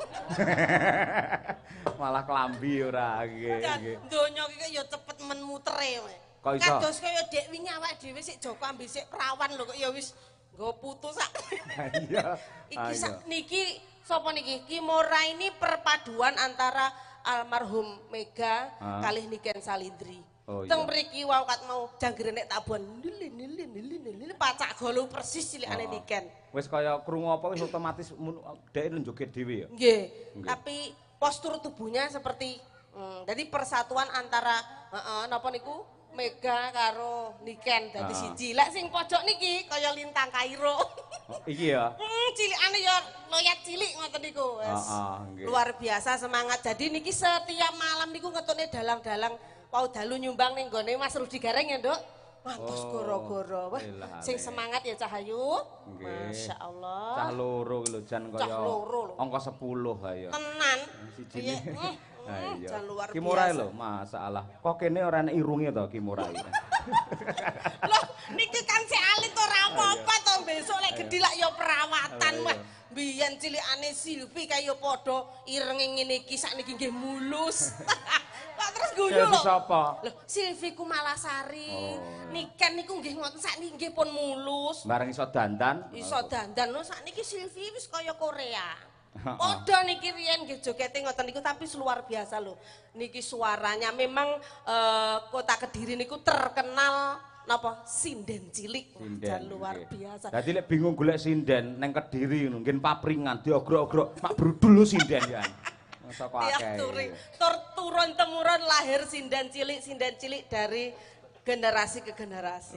Malah kelambi ora nggih. Donya iki ya cepet men mutere wae. Kok iso? Kados kaya dek wingi awake dhewe sik Joko ambisik perawan lho kok ya wis nggo putus sak. Iya. Iki niki sapa niki? Kimora ini perpaduan antara almarhum Mega kalih Niken Salindri. Oh, teng mriki wau kat mau janggere nek tabuhan lilin pacak golu persis cilikane Niken. Wis kaya krungu apa wis otomatis dhek njoget dhewe ya. Nggih. Tapi postur tubuhnya seperti jadi persatuan antara napa niku Mega karo Niken dadi siji. Lek sing pojok niki kaya lintang Kairo. Iki ya. Cilikane ya loyat cilik ngoten niku. Luar biasa semangat. Jadi niki setiap malam niku ngetune dalang-dalang Pau dalu nyumbang ning gone Mas Rudi Gareng ya, Nduk. Mantos goro-goro. Wah, sing semangat ya Cahayu. Masya Allah. Cah loro lho jan kaya angka 10 ayo. Tenan. Sijine. Jan luar biasa. Kimurai lho, masalah. Kok kene ora enek irunge to Kimurai. Loh, niki kan sik alit ora apa-apa to besok lek gedhi lak ya perawatan wah. Biyen cilikane Silvi kaya padha irenge ngene iki sakniki nggih mulus. Kok terus guyu lho. Sapa? Loh, Silvi ku Malasari. Niken niku nggih ngoten sakniki nggih pun mulus. Bareng iso dandan. Iso dandan lho sakniki Silvi wis kaya Korea. Padha niki riyen nggih jogete ngoten niku tapi luar biasa lho. Niki suaranya memang kota Kediri niku terkenal napa sinden cilik. Jan luar biasa. Dadi lek bingung golek sinden neng Kediri ngono ngen papringan diogrok-ogrok mak brudul lho sinden ya. Saka akeh. Turun temurun lahir sinden cilik dari generasi ke generasi.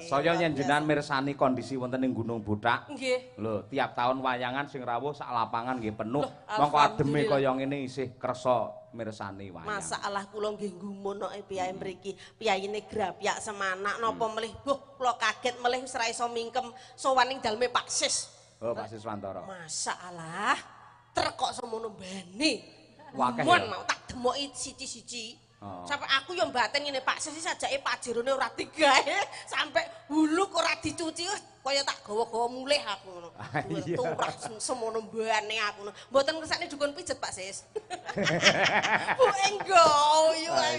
Saya njenengan mirsani kondisi wonten ing Gunung Buthak. Nggih. Lho, tiap tahun wayangan sing rawuh sak lapangan nggih penuh. Mongko ademe kaya ngene isih kersa mirsani wayang. Masalah kula nggih nggumunake piyae mriki. Piyayine grapyak semanak napa melih. Kula kaget melih wis ra iso mingkem sowan ing daleme Pak Sis. Oh, Pak Sis Wantara. Masalah trek kok semono bene. Wakeh Mon ya? mau tak demoki siji-siji. Sampai aku yang batin ini Pak Sis sajake pajerone ora digawe sampai hulu kok ora dicuci kaya tak gawa-gawa mulih aku ngono. Turah semono mbane aku. Mboten kersane dukun pijet Pak Sis. Bu enggo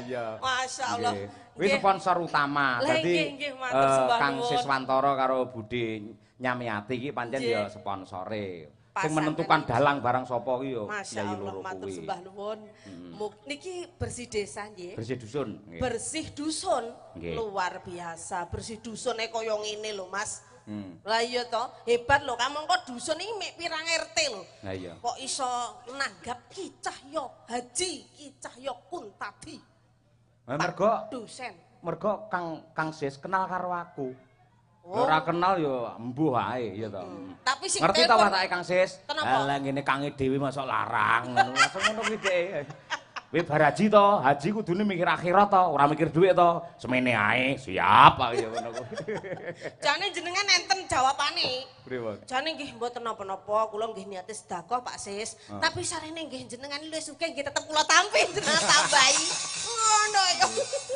yo. Masyaallah. Kuwi sponsor utama. Dadi Kang Siswantara karo Budi Nyamiati iki pancen ya sponsore. Sing menentukan dalang barang sapa ki yo Kyai loro kuwi. Matur sembah nuwun. Niki bersih desa nggih. Bersih dusun nggih. Bersih dusun. Luar biasa. Bersih dusune kaya ngene lho Mas. Lah iya to, hebat lho. Kamangka dusun iki mek pirang RT lho. Lah iya. Kok iso nanggap Ki Cahyo Haji, Ki Cahyo Kuntadi. Mergo dosen. Mergo Kang Sis kenal karo aku. Ora kenal yo embuh ae ya to. Tapi sing ngerti ta watake Kang Sis? Kenapa? Lah ngene Kange dhewe masuk larang ngono. Langsung ngono kuwi dhek. Kowe bar haji to, haji kudune mikir akhirat to, ora mikir dhuwit to. Semene ae, siap Pak ya ngono kuwi. Jane jenengan enten jawabane. Pripun? Jane nggih mboten napa-napa, kula nggih niate sedekah Pak Sis. Tapi sarene nggih jenengan luwih sugih nggih tetep kula tampi jenengan tambahi. Ngono ya.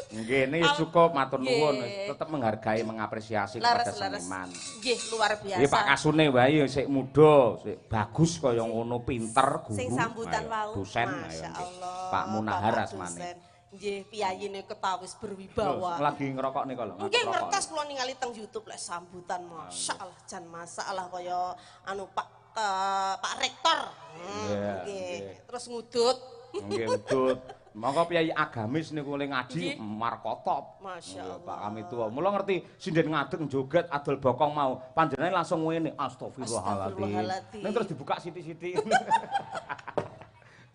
Nggih niki cukup matur nuwun tetep menghargai mengapresiasi kepada seniman. Nggih luar biasa. Nggih Pak Kasune wae sik muda, sik bagus kaya ngono, pinter, guru. Sing sambutan wau. Dosen Masyaallah. Pak Munahar asmane. Nggih piyayine ketawis berwibawa. Lagi ngerokok nih kalau nggih ngertos kula ningali teng YouTube lek sambutan masyaallah jan masalah kaya anu Pak Rektor. Nggih. Terus ngudut. Nggih ngudut. Monggo piyai agamis niku le ngaji markotop. Masyaallah. Pak kami tua. Mula ngerti sinden ngadeg joget adol bokong mau. Panjenengan langsung ngene astagfirullahaladzim. Ning terus dibuka sithik-sithik.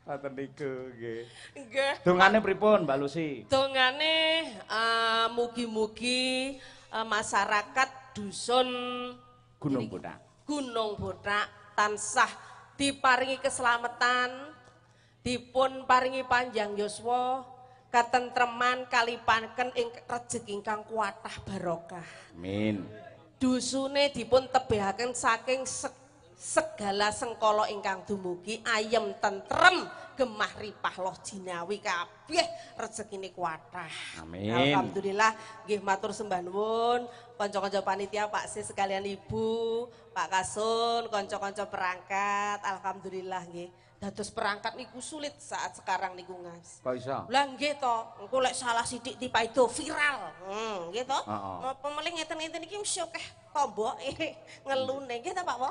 Ngoten niku nggih. Nggih. Dongane pripun Mbak Lucy? Dongane mugi-mugi masyarakat dusun Gunung Buthak. Gunung Buthak tansah diparingi keselamatan, dipun paringi panjang yuswa, katentreman kalipaken ing rejeki ingkang kuatah barokah. Amin. Dusune dipun tebehaken saking segala sengkala ingkang dumugi ayem tentrem gemah ripah loh jinawi kabeh rezekine kuatah. Amin. Alhamdulillah nggih matur sembah nuwun kanca-kanca panitia Pak Sis sekalian Ibu, Pak Kasun, kanca-kanca perangkat. Alhamdulillah nggih. Dados perangkat niku sulit saat sekarang niku Mas. Kok iso? Lah nggih to, engko lek salah sithik dipaido viral. Nggih to. Napa melih ngeten-ngeten iki mesti akeh tomboke ngelune nggih ta Pak Po?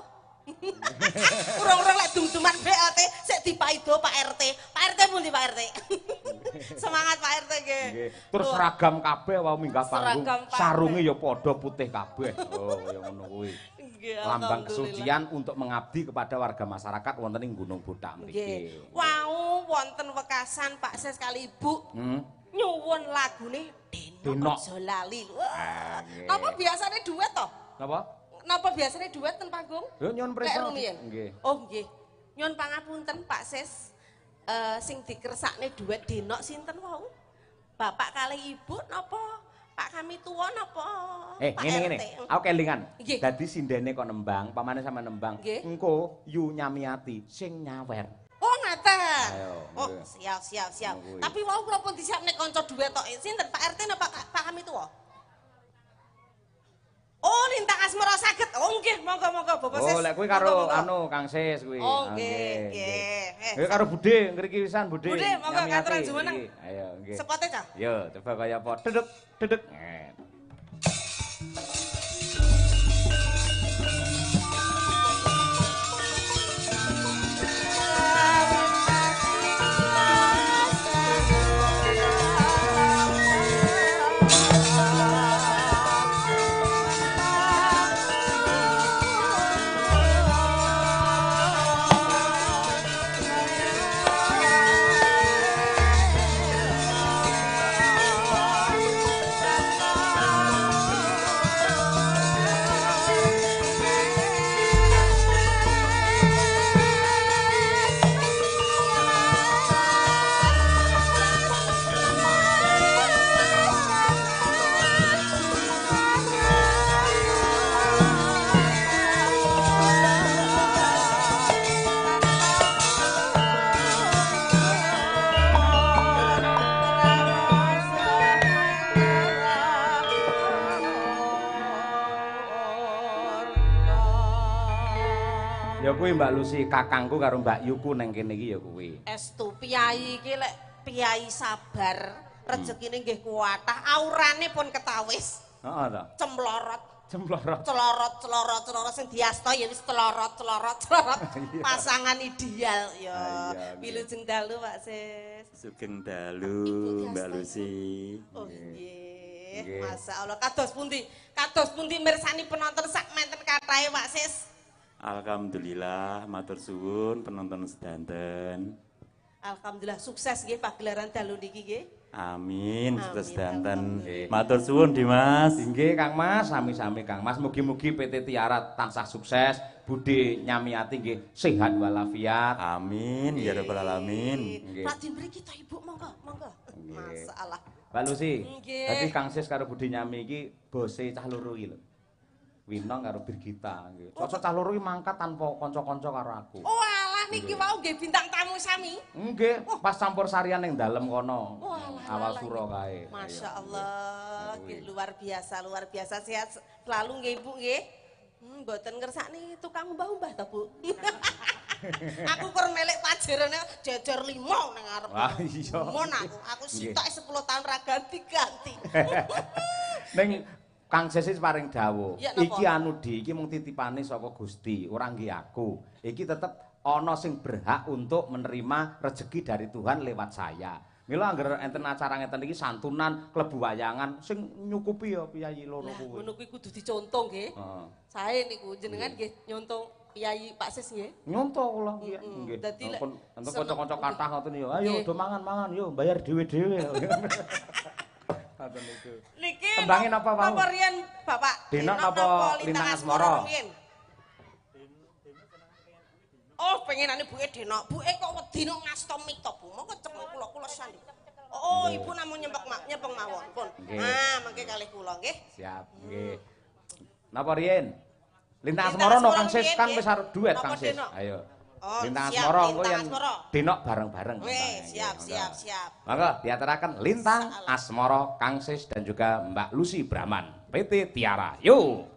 Urung-urung lek dum-duman BLT sik dipaido Pak RT. Pak RT pundi Pak RT? Semangat Pak RT nggih. Terus seragam kabeh wau minggah panggung. Sarunge ya padha putih kabeh. Oh, kaya ngono kuwi. Lambang kesucian untuk mengabdi kepada warga masyarakat wonten ing Gunung Buthak mriki. Wau wonten wekasan Pak Sis kali Ibu. Nyuwun lagune Denok Jolali. Napa biasane duet to? Napa? Napa biasanya duet ten panggung? Yo nyuwun prisa. Nggih. Oh nggih. Nyuwun pangapunten Pak Sis. Sing dikersakne duet Denok sinten wau? Bapak kali Ibu napa Pak kami tuwa napa? Ngene. Aku kelingan. Dadi sindene kok nembang, pamane sama nembang. Engko Yu Nyamiati sing nyawer. Oh ngaten. Ayo. Oh Siap. Tapi wau kula pun disiapne kanca duet tok. Sinten Pak RT napa Pak Kami tuwa? Oh, Lintang Asmara saged. Oh, nggih, monggo Bapak Sis. Oh, lek kuwi karo anu Kang Sis kuwi. Oh, nggih. Nggih karo Budhe ngriki pisan Budhe. Budhe, monggo katuran jumeneng. Ayo, nggih. Sepote Cah. Yo, coba kaya apa? Dedek. Ya kuwi Mbak Lucy, kakangku karo Mbak Yuku neng kene iki ya kuwi. Estu piyai iki lek piyai sabar, rezekine nggih kuwatah, aurane pun ketawis. Heeh ta. Cemlorot. Celorot sing diasta ya wis celorot. Pasangan ideal ya. Wilujeng dalu Pak Sis. Sugeng dalu Mbak Lucy. Oh nggih. Masyaallah kados pundi mirsani penonton sak menten kathahe Pak Sis. Alhamdulillah, matur suwun penonton sedanten. Alhamdulillah sukses nggih pagelaran dalu niki nggih. Amin, sukses sedanten. Matur suwun Dimas. Nggih Kang Mas, sami-sami Kang Mas. Mugi-mugi PT Tiara tansah sukses, Budhe Nyamiati nggih sehat walafiat. Amin, ya rabbal alamin. Pak Dimri kita Ibu monggo. Masalah. Mbak Lucy, dadi Kang Sis karo Budhe Nyami iki bose cah loro iki lho. Winong karo Birgita nggih. Cocok cah loro iki mangkat tanpa kanca-kanca karo aku. Oh alah niki wau nggih bintang tamu sami. Nggih, pas campur sarian ning dalem kono. Awal sura kae. Masyaallah, nggih luar biasa sehat selalu nggih Ibu nggih. Mboten ngersakni tukang umbah-umbah ta Bu. Aku kur melek pajerane jejer 5 nang ngarep. Wah iya. Mon aku sitok 10 tahun ra ganti-ganti. Ning Kang Sis paring dawuh. Ya, Iki anu iki mung titipane saka Gusti, ora nggih aku. Iki tetep ana sing berhak untuk menerima rezeki dari Tuhan lewat saya. Mila angger enten acara ngeten iki santunan, klebu wayangan sing nyukupi ya piyayi loro kuwi. Ngono kuwi kudu dicontoh nggih. Heeh. Sae niku jenengan nggih nyontoh piyayi Pak Sis nggih. Nyontoh kula nggih. Dadi lek enten kanca-kanca kathah ngoten ya. Ayo do mangan-mangan yo bayar dhewe-dhewe. Ngoten niku. Niki Tembangin apa mau? Napa riyen Bapak? Denok napa Lintang Asmara? Oh, pengenane buke denok. Buke kok wedi nok ngasta mik to, Bu. Monggo cek kula sandi. Oh, Ibu namung nyempeng mawon, pun. Ah, mangke kalih kula nggih. Siap, nggih. Napa riyen? Lintang Asmara no Kang Sis kan wis arep duet Kang Sis. Ayo. Lintang Asmara engko yen denok bareng-bareng. Siap. Monggo diaturaken Lintang Asmara Kang Sis dan juga Mbak Lucy Brahman PT Tiara. Yo.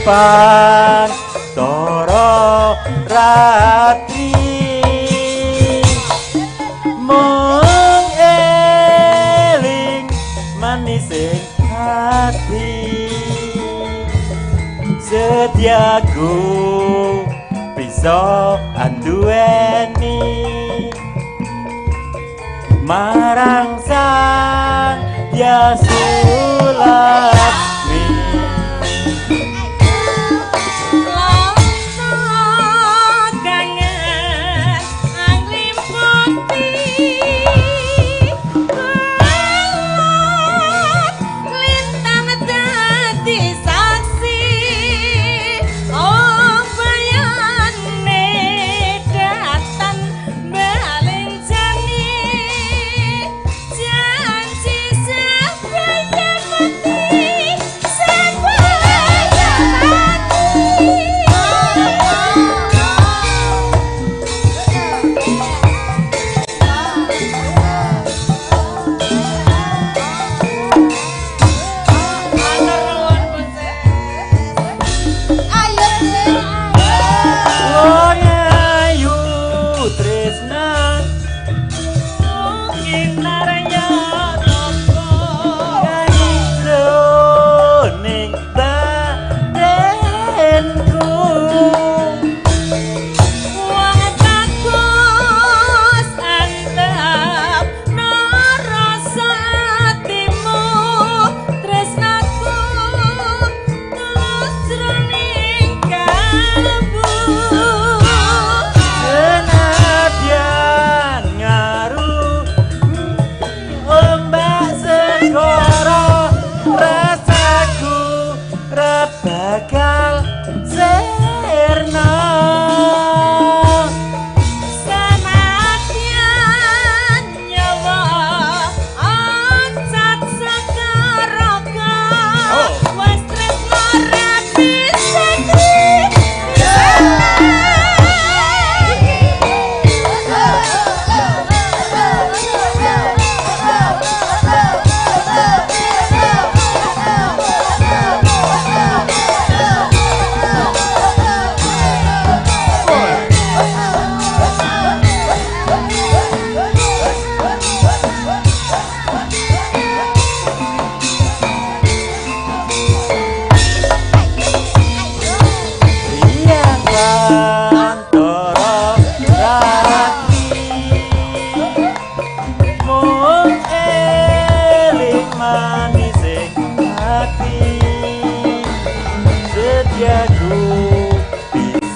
Pan toro ratri mong eling manising hati setiaku bisa anduweni marang sang Yasulat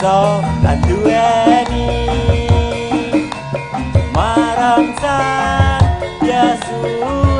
iso duweni marang sang Yasulaksmi.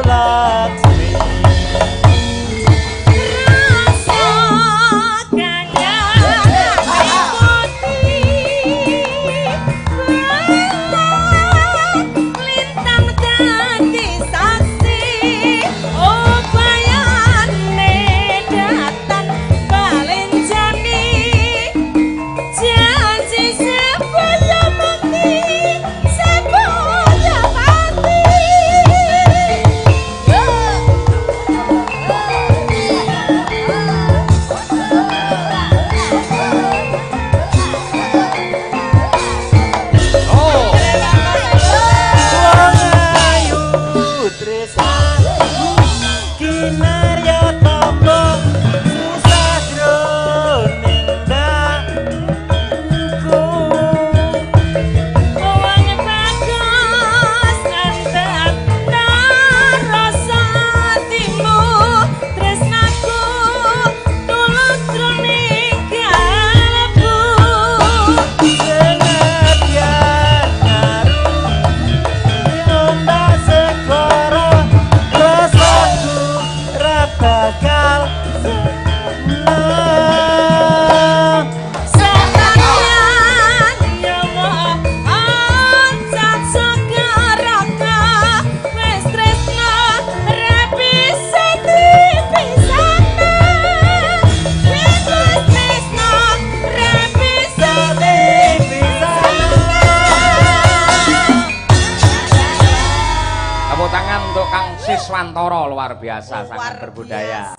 Siswantoro luar biasa, sangat berbudaya.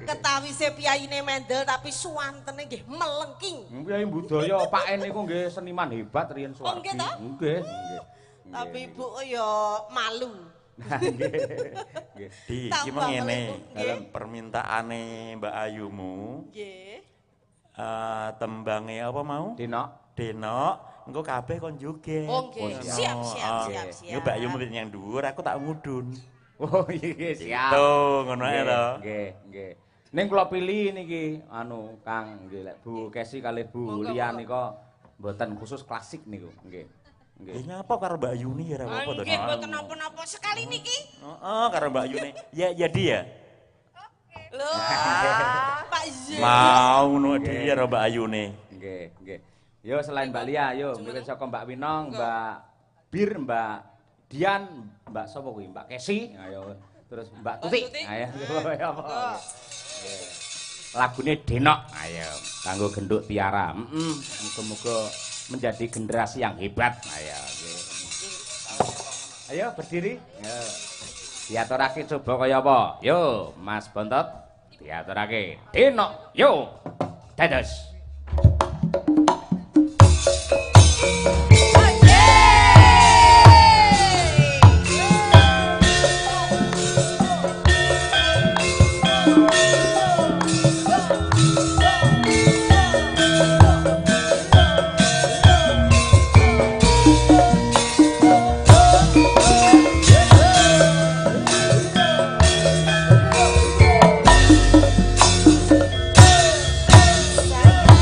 Ketawise piyayine mendel tapi suwantene nggih melengking. Piyai budaya Pak En niku nggih seniman hebat riyen Suwardi. Oh nggih ta? Nggih. Tapi Ibu ya malu. Nggih. Di iki ngene, dalam permintaane Mbak Ayumu. Nggih. Tembange apa mau? Denok. Engko kabeh kon joget. Oh nggih, siap. Mbak Ayumu yang dhuwur, aku tak ngudun. Oh iya siap. Tuh ngono ae to. Nggih. Ning kula pilih niki anu Kang nggih lek Bu Kesi kali Bu Lia nika mboten khusus klasik niku. Nggih. Nyapa karo Mbak Yuni ya ora apa-apa to. Nggih mboten napa-napa sekali niki. Heeh, karo Mbak Yuni. Ya dia. Lho. Pak J. Mau ngono dia karo Mbak Ayune. Nggih. Yo selain Mbak Lia, yo mungkin saka Mbak Winong, Mbak Bir, Mbak Dian, Mbak sapa kuwi? Mbak Kesi. Ayo terus Mbak Tuti. Ayo. Lagune Denok. Ayo kanggo genduk Tiara. Muga-muga menjadi generasi yang hebat. Ayo berdiri. Yo. Diaturake coba kaya apa? Yo, Mas Bontot. Diaturake. Denok. Yo. Dados. Sayang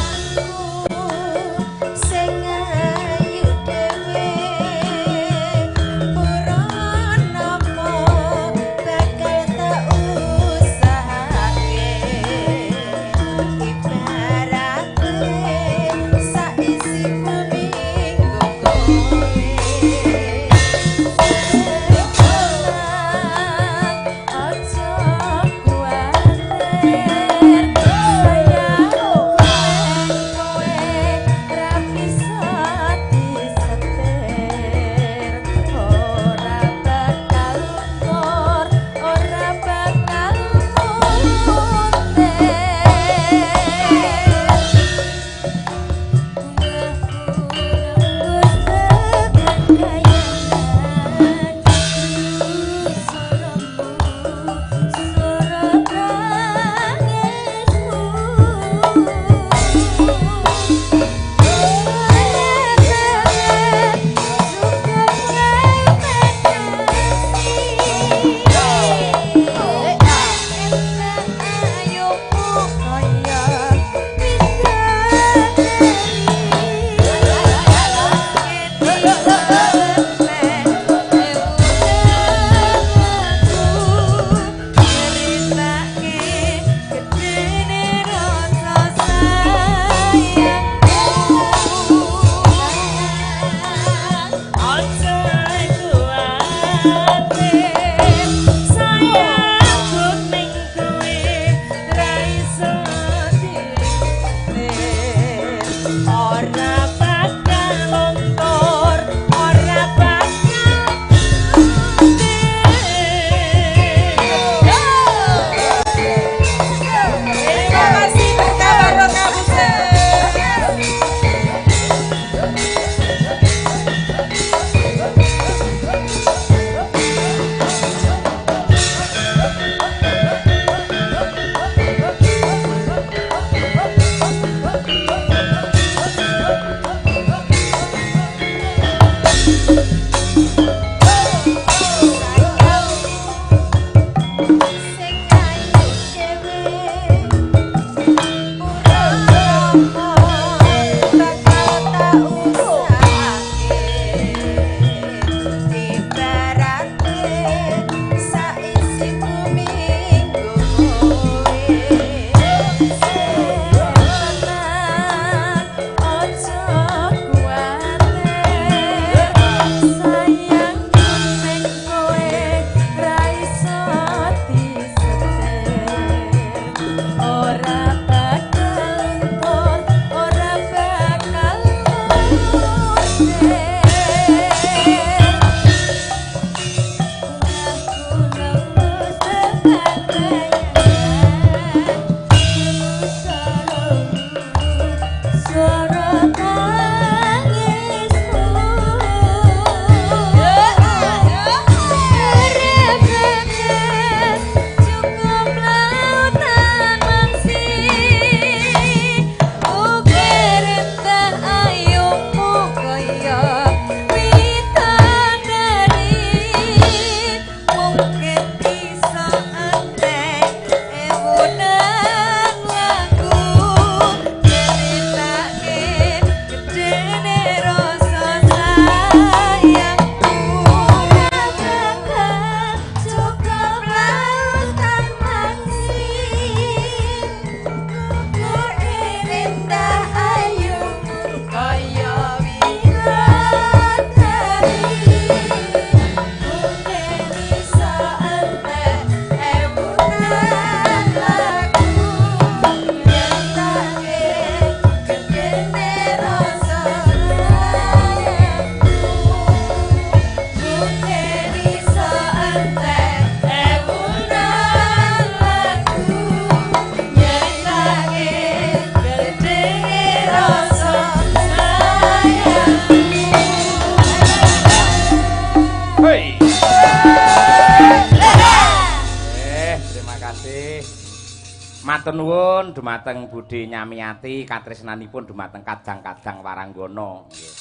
Matur nuwun dumateng Budhe Nyamiati katresnanipun dumateng kadang-kadang Waranggana nggih.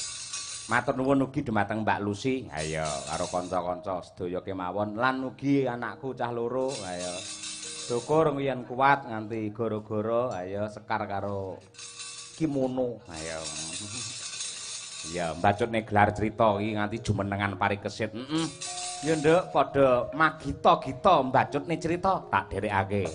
Matur nuwun ugi dumateng Mbak Lucy, ayo karo kanca-kanca sedaya kemawon lan ugi anakku cah loro, ayo. Syukur yen kuat nganti goro-goro, ayo Sekar karo Kimono, ayo. Ya mbacutne gelar crita iki nganti jumenengan parikesit. Ya nduk padha magita-gita mbacutne crita tak dherekake.